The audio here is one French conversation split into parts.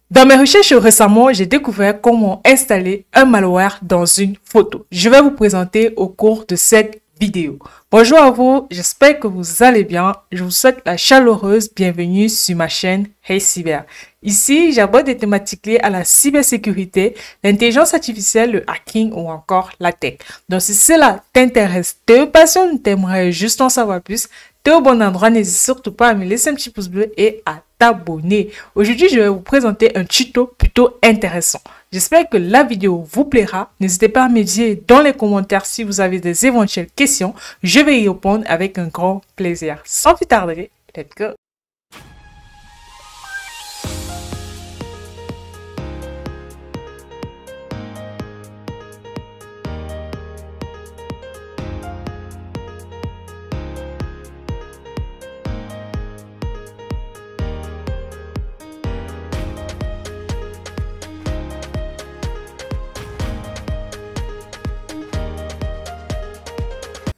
Dans mes recherches récemment, j'ai découvert comment installer un malware dans une photo. Je vais vous présenter au cours de cette vidéo. Bonjour à vous, j'espère que vous allez bien. Je vous souhaite la chaleureuse bienvenue sur ma chaîne Hey Cyber. Ici, j'aborde des thématiques liées à la cybersécurité, l'intelligence artificielle, le hacking ou encore la tech. Donc si cela t'intéresse, te passionne, t'aimerais juste en savoir plus, t'es au bon endroit, n'hésite surtout pas à me laisser un petit pouce bleu et à t'abonner. Aujourd'hui, je vais vous présenter un tuto plutôt intéressant. J'espère que la vidéo vous plaira. N'hésitez pas à me dire dans les commentaires si vous avez des éventuelles questions. Je vais y répondre avec un grand plaisir. Sans plus tarder, let's go!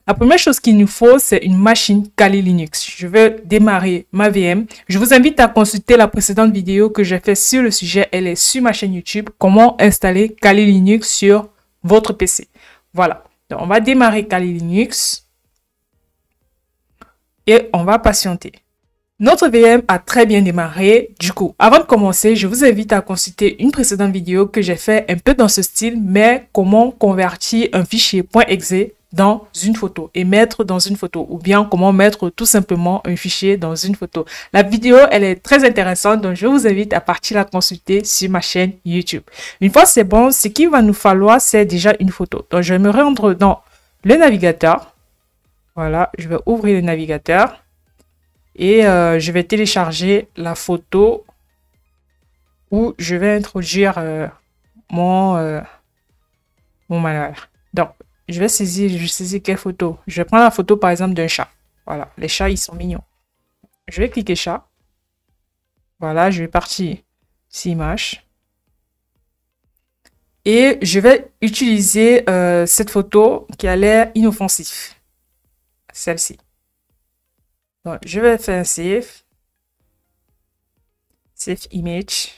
La première chose qu'il nous faut, c'est une machine Kali Linux. Je vais démarrer ma VM. Je vous invite à consulter la précédente vidéo que j'ai faite sur le sujet. Elle est sur ma chaîne YouTube. Comment installer Kali Linux sur votre PC. Voilà. Donc, on va démarrer Kali Linux. Et on va patienter. Notre VM a très bien démarré. Du coup, avant de commencer, je vous invite à consulter une précédente vidéo que j'ai fait un peu dans ce style, mais comment convertir un fichier .exe dans une photo et mettre dans une photo, ou bien comment mettre tout simplement un fichier dans une photo. La vidéo, elle est très intéressante, donc je vous invite à partir la consulter sur ma chaîne YouTube. Une fois c'est bon, ce qu'il va nous falloir, c'est déjà une photo. Donc je vais me rendre dans le navigateur. Voilà, je vais ouvrir le navigateur et je vais télécharger la photo où je vais introduire mon malware. Donc je saisis quelle photo? Je vais prendre la photo par exemple d'un chat. Voilà, les chats, ils sont mignons. Je vais cliquer chat. Voilà, je vais partir sur image. Et je vais utiliser cette photo qui a l'air inoffensive. Celle-ci. Donc, je vais faire un save. Save image.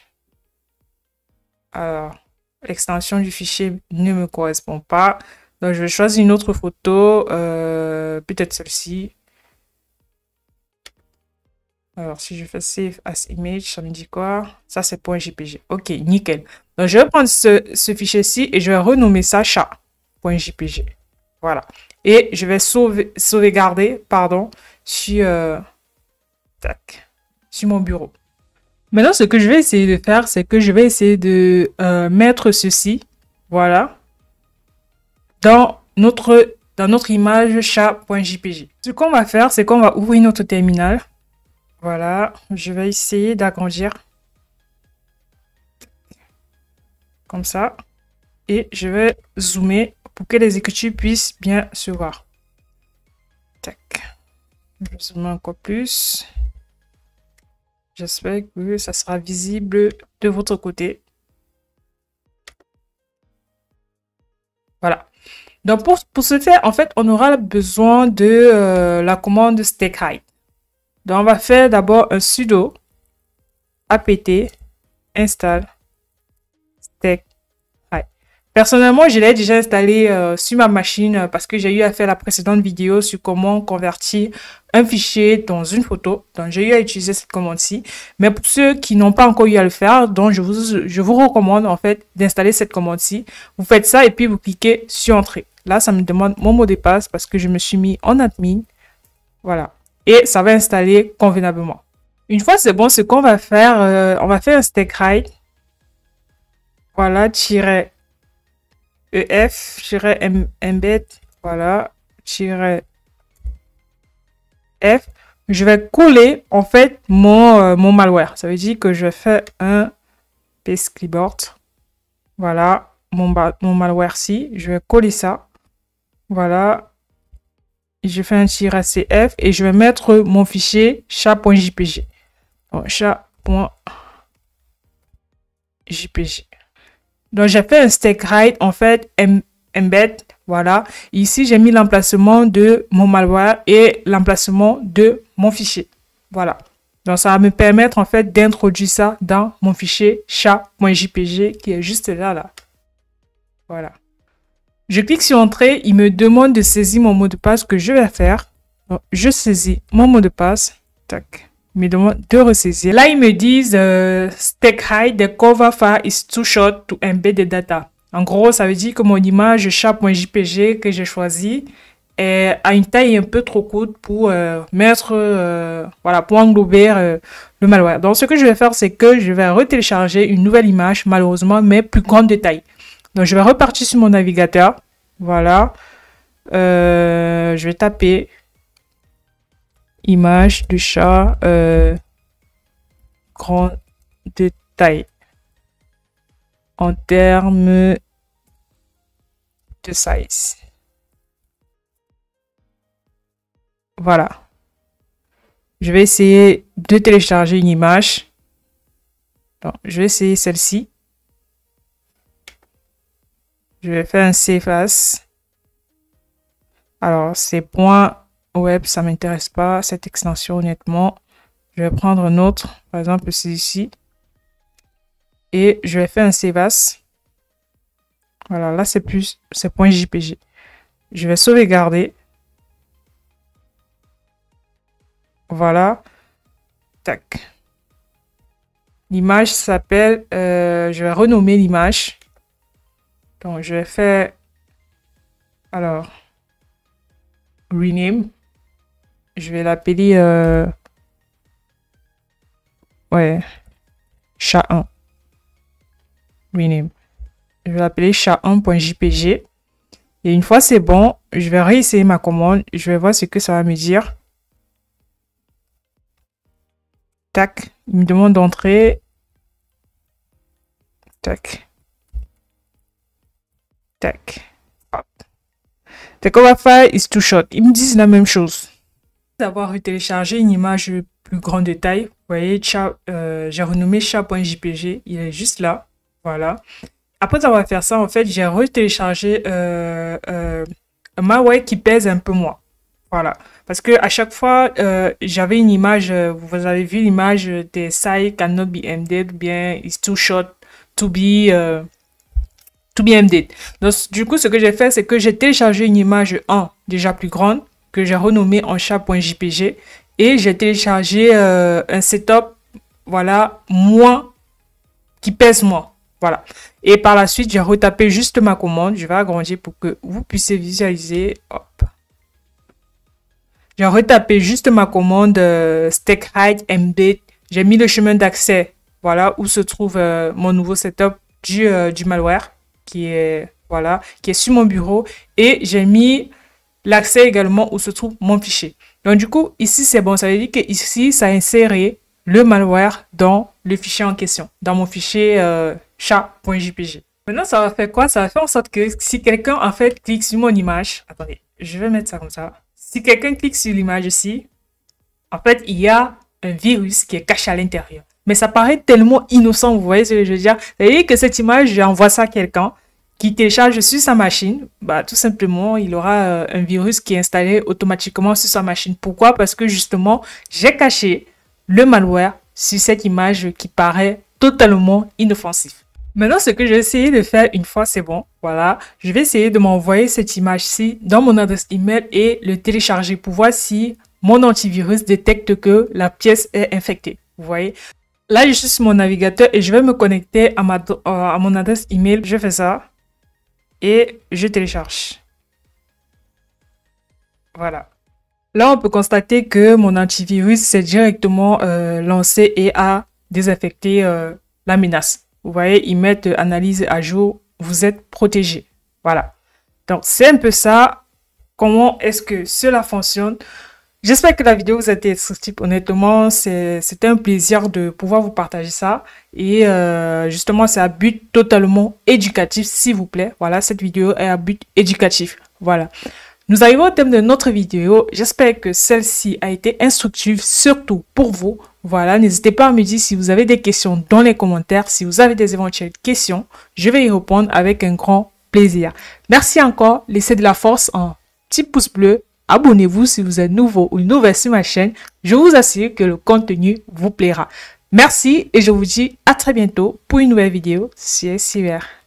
Alors, l'extension du fichier ne me correspond pas. Donc, je vais choisir une autre photo, peut-être celle-ci. Alors, si je fais Save as Image, ça me dit quoi? Ça, c'est .jpg. Ok, nickel. Donc, je vais prendre ce fichier-ci et je vais renommer ça chat.jpg. Voilà. Et je vais sauvegarder, pardon, sur mon bureau. Maintenant, ce que je vais essayer de faire, c'est que je vais essayer de mettre ceci, voilà, dans notre image chat.jpg. Ce qu'on va faire, c'est qu'on va ouvrir notre terminal. Voilà, je vais essayer d'agrandir. Comme ça. Et je vais zoomer pour que les écritures puissent bien se voir. Tac. Je vais zoomer encore plus. J'espère que ça sera visible de votre côté. Voilà. Donc, pour ce faire, en fait, on aura besoin de la commande StackHide. Donc, on va faire d'abord un sudo apt install StackHide. Personnellement, je l'ai déjà installé sur ma machine parce que j'ai eu à faire la précédente vidéo sur comment convertir un fichier dans une photo. Donc, j'ai eu à utiliser cette commande-ci. Mais pour ceux qui n'ont pas encore eu à le faire, donc je vous recommande en fait d'installer cette commande-ci. Vous faites ça et puis vous cliquez sur Entrée. Là, ça me demande mon mot de passe parce que je me suis mis en admin. Voilà. Et ça va installer convenablement. Une fois c'est bon, ce qu'on va faire, on va faire un StackHide. Voilà, -ef-embed, voilà, -f. Je vais coller en fait mon malware. Ça veut dire que je vais faire un paste clipboard. Voilà, mon malware-ci. Je vais coller ça. Voilà. Je fais un -cf et je vais mettre mon fichier chat.jpg. Donc, chat.jpg. Donc, j'ai fait un StackHide, en fait, embed, voilà. Ici, j'ai mis l'emplacement de mon malware et l'emplacement de mon fichier. Voilà. Donc, ça va me permettre en fait d'introduire ça dans mon fichier chat.jpg qui est juste là. Voilà. Je clique sur Entrée. Il me demande de saisir mon mot de passe que je vais faire. Donc, je saisis mon mot de passe. Tac. Il me demande de ressaisir. Là, ils me disent Stack Hide, the cover file is too short to embed the data. En gros, ça veut dire que mon image chat.jpg que j'ai choisi a une taille un peu trop courte pour pour englober le malware. Donc, ce que je vais faire, c'est que je vais retélécharger une nouvelle image, malheureusement, mais plus grande de taille. Donc, je vais repartir sur mon navigateur. Voilà. Je vais taper image de chat grand de taille en termes de size. Voilà. Je vais essayer de télécharger une image. Donc, je vais essayer celle-ci. Je vais faire un save as. Alors, c'est .web, ça m'intéresse pas, cette extension, honnêtement. Je vais prendre un autre, par exemple, celui-ci. Et je vais faire un save as. Voilà, là, c'est .jpg. Je vais sauvegarder. Voilà. Tac. L'image s'appelle... je vais renommer l'image. Donc, je vais faire... Alors... Rename. Je vais l'appeler... chat1. Rename. Je vais l'appeler chat1.jpg. Et une fois c'est bon, je vais réessayer ma commande. Je vais voir ce que ça va me dire. Tac. Il me demande d'entrer. Tac. Tac. Hop. The cover file is too short. Ils me disent la même chose. D'avoir téléchargé une image plus grande de taille. Vous voyez, j'ai renommé chat.jpg. Il est juste là. Voilà. Après avoir fait ça, en fait, j'ai retéléchargé un malware qui pèse un peu moins. Voilà. Parce que à chaque fois, j'avais une image, vous avez vu l'image des size cannot be embedded, ou bien it's too short to be embedded. Donc, du coup, ce que j'ai fait, c'est que j'ai téléchargé une image déjà plus grande, que j'ai renommée en chat.jpg, et j'ai téléchargé un setup, voilà, qui pèse moins. Voilà. Et par la suite, j'ai retapé juste ma commande. Je vais agrandir pour que vous puissiez visualiser. Hop. J'ai retapé juste ma commande Stack Hide Embed. J'ai mis le chemin d'accès, voilà, où se trouve mon nouveau setup du malware qui est sur mon bureau. Et j'ai mis l'accès également où se trouve mon fichier. Donc du coup, ici c'est bon. Ça veut dire que ici, ça a inséré le malware dans le fichier en question, dans mon fichier chat.jpg. Maintenant, ça va faire quoi? Ça va faire en sorte que si quelqu'un, en fait, clique sur mon image, attendez, je vais mettre ça comme ça. Si quelqu'un clique sur l'image ici, en fait, il y a un virus qui est caché à l'intérieur. Mais ça paraît tellement innocent, vous voyez ce que je veux dire? Ça veut dire que cette image, j'envoie ça à quelqu'un qui télécharge sur sa machine. Bah, tout simplement, il aura un virus qui est installé automatiquement sur sa machine. Pourquoi? Parce que justement, j'ai caché le malware sur cette image qui paraît totalement inoffensif. Maintenant, ce que je vais essayer de faire une fois, c'est bon. Voilà, je vais essayer de m'envoyer cette image-ci dans mon adresse email et le télécharger pour voir si mon antivirus détecte que la pièce est infectée. Vous voyez, là, je suis sur mon navigateur et je vais me connecter à mon adresse email. Je fais ça et je télécharge. Voilà. Là, on peut constater que mon antivirus s'est directement lancé et a désinfecté la menace. Vous voyez, ils mettent analyse à jour, vous êtes protégé. Voilà. Donc, c'est un peu ça. Comment est-ce que cela fonctionne? J'espère que la vidéo vous a été instructive. Honnêtement, c'était un plaisir de pouvoir vous partager ça. Et justement, c'est à but totalement éducatif, s'il vous plaît. Voilà, cette vidéo est à but éducatif. Voilà. Nous arrivons au terme de notre vidéo. J'espère que celle-ci a été instructive, surtout pour vous. Voilà, n'hésitez pas à me dire si vous avez des questions dans les commentaires. Si vous avez des éventuelles questions, je vais y répondre avec un grand plaisir. Merci encore. Laissez de la force en petit pouce bleu. abonnez-vous si vous êtes nouveau ou nouvelle sur ma chaîne. Je vous assure que le contenu vous plaira. Merci et je vous dis à très bientôt pour une nouvelle vidéo sur Cyber.